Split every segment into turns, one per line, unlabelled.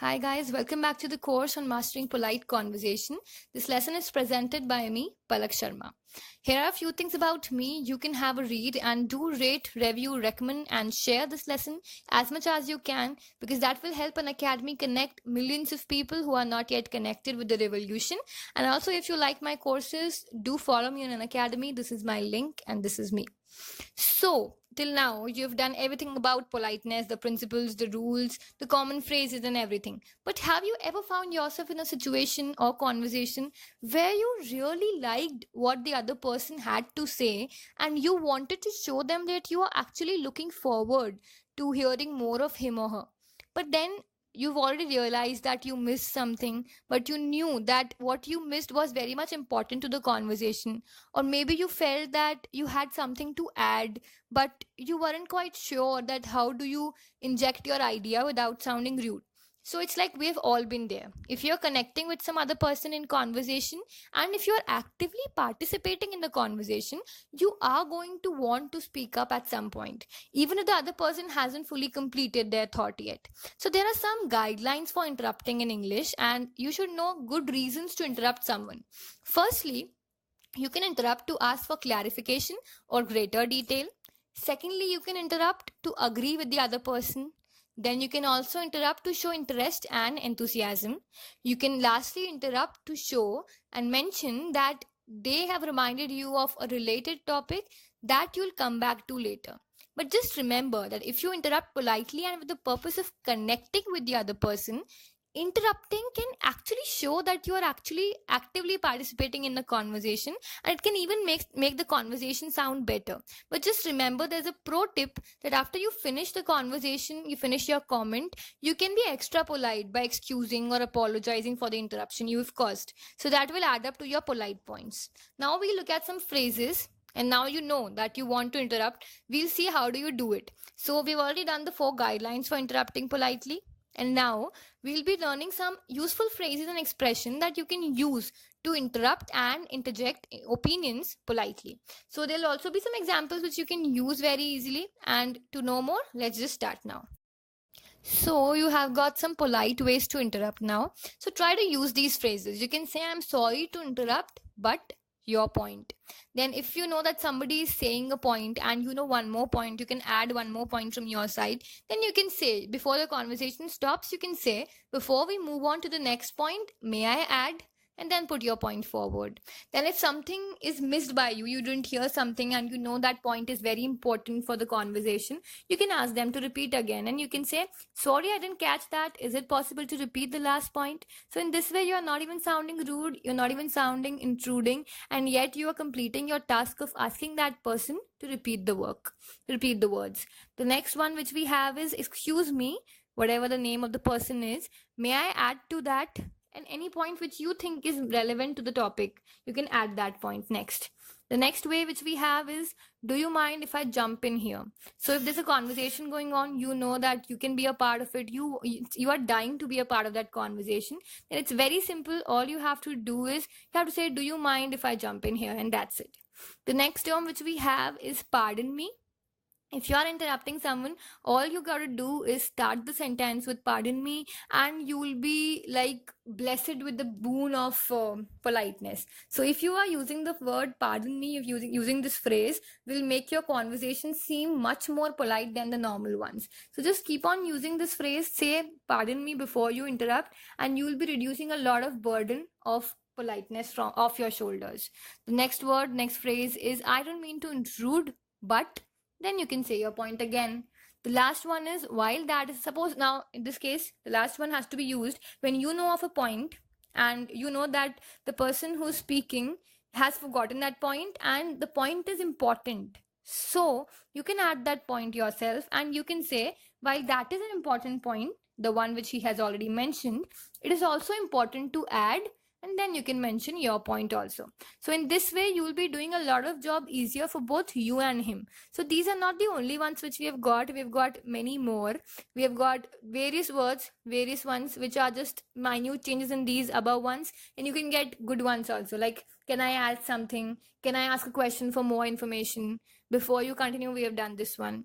Hi guys, welcome back to the course on Mastering Polite Conversation. This lesson is presented by me, Palak Sharma. Here are a few things about me. You can have a read and do rate, review, recommend and share this lesson as much as you can because that will help Unacademy connect millions of people who are not yet connected with the revolution. And also if you like my courses, do follow me on Unacademy. This is my link and this is me. So, till now, you've done everything about politeness, the principles, the rules, the common phrases, and everything. But have you ever found yourself in a situation or conversation where you really liked what the other person had to say and you wanted to show them that you are actually looking forward to hearing more of him or her? But then you've already realized that you missed something, but you knew that what you missed was very much important to the conversation, or maybe you felt that you had something to add but you weren't quite sure that how do you inject your idea without sounding rude. So it's like we've all been there. If you're connecting with some other person in conversation and if you're actively participating in the conversation, you are going to want to speak up at some point, even if the other person hasn't fully completed their thought yet. So there are some guidelines for interrupting in English, and you should know good reasons to interrupt someone. Firstly, you can interrupt to ask for clarification or greater detail. Secondly, you can interrupt to agree with the other person. Then you can also interrupt to show interest and enthusiasm. You can lastly interrupt to show and mention that they have reminded you of a related topic that you'll come back to later. But just remember that if you interrupt politely and with the purpose of connecting with the other person, interrupting can actually show that you are actually actively participating in the conversation, and it can even make the conversation sound better. But just remember, there's a pro tip that after you finish the conversation, you finish your comment, you can be extra polite by excusing or apologizing for the interruption you've caused, so that will add up to your polite points. Now we look at some phrases, and now you know that you want to interrupt. We'll see how do you do it. So we've already done the 4 guidelines for interrupting politely, and now we'll be learning some useful phrases and expression that you can use to interrupt and interject opinions politely. So there'll also be some examples which you can use very easily. And to know more, let's just start now. So you have got some polite ways to interrupt now. So try to use these phrases. You can say, I'm sorry to interrupt, but your point. Then if you know that somebody is saying a point and you know one more point, you can add one more point from your side. Then you can say, before the conversation stops, you can say, before we move on to the next point, may I add? And then put your point forward. Then if something is missed by you, you didn't hear something and you know that point is very important for the conversation, you can ask them to repeat again, and you can say, sorry, I didn't catch that. Is it possible to repeat the last point? So in this way, you're not even sounding rude, you're not even sounding intruding, and yet you are completing your task of asking that person to repeat the words. The next one which we have is, excuse me, whatever the name of the person is, may I add to that? And any point which you think is relevant to the topic, you can add that point next. The next way which we have is, do you mind if I jump in here? So if there's a conversation going on, you know that you can be a part of it, you are dying to be a part of that conversation, then it's very simple. All you have to do is, you have to say, do you mind if I jump in here? And that's it. The next term which we have is, pardon me. If you are interrupting someone, all you got to do is start the sentence with pardon me, and you will be like blessed with the boon of politeness. So if you are using the word pardon me, if using this phrase will make your conversation seem much more polite than the normal ones. So just keep on using this phrase, say pardon me before you interrupt, and you will be reducing a lot of burden of politeness from off your shoulders. The next phrase is, I don't mean to intrude, but, then you can say your point again. The last one is, while that is, suppose now in this case, the last one has to be used when you know of a point and you know that the person who's speaking has forgotten that point and the point is important. So you can add that point yourself and you can say, while that is an important point, the one which he has already mentioned, it is also important to add, and then you can mention your point also. So in this way, you will be doing a lot of job easier for both you and him. So these are not the only ones which we have got. We've got many more. We have got various words, various ones which are just minute changes in these above ones, and you can get good ones also, like, can I add something? Can I ask a question for more information? Before you continue, we have done this one.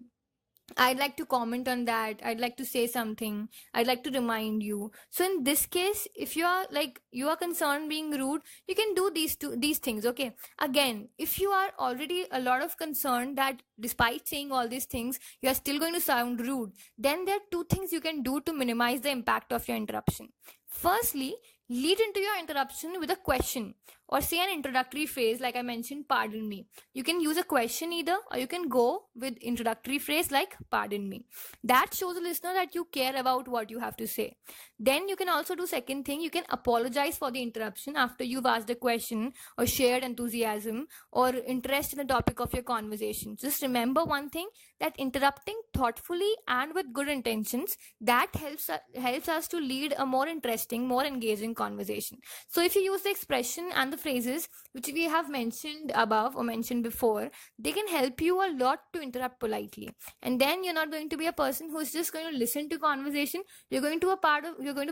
I'd like to comment on that. I'd like to say something. I'd like to remind you. So in this case, if you are like you are concerned being rude, you can do these things. Okay. Again, if you are already a lot of concern that despite saying all these things, you are still going to sound rude, then there are two things you can do to minimize the impact of your interruption. Firstly, lead into your interruption with a question or say an introductory phrase like I mentioned, pardon me. You can use a question either, or you can go with introductory phrase like pardon me. That shows the listener that you care about what you have to say. Then you can also do second thing, you can apologize for the interruption after you've asked a question or shared enthusiasm or interest in the topic of your conversation. Just remember one thing, that interrupting thoughtfully and with good intentions, that helps us to lead a more interesting, more engaging conversation. So if you use the expression and the phrases which we have mentioned above or mentioned before, they can help you a lot to interrupt politely. And then you're not going to be a person who's just going to listen to conversation. You're going to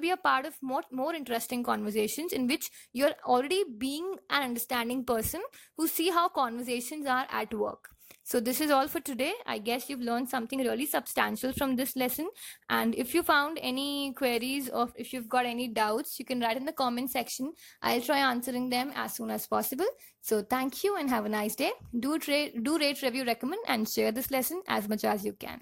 be a part of more interesting conversations in which you're already being an understanding person who see how conversations are at work. So this is all for today. I guess you've learned something really substantial from this lesson. And if you found any queries or if you've got any doubts, you can write in the comment section. I'll try answering them as soon as possible. So thank you and have a nice day. Do rate, review, recommend, and share this lesson as much as you can.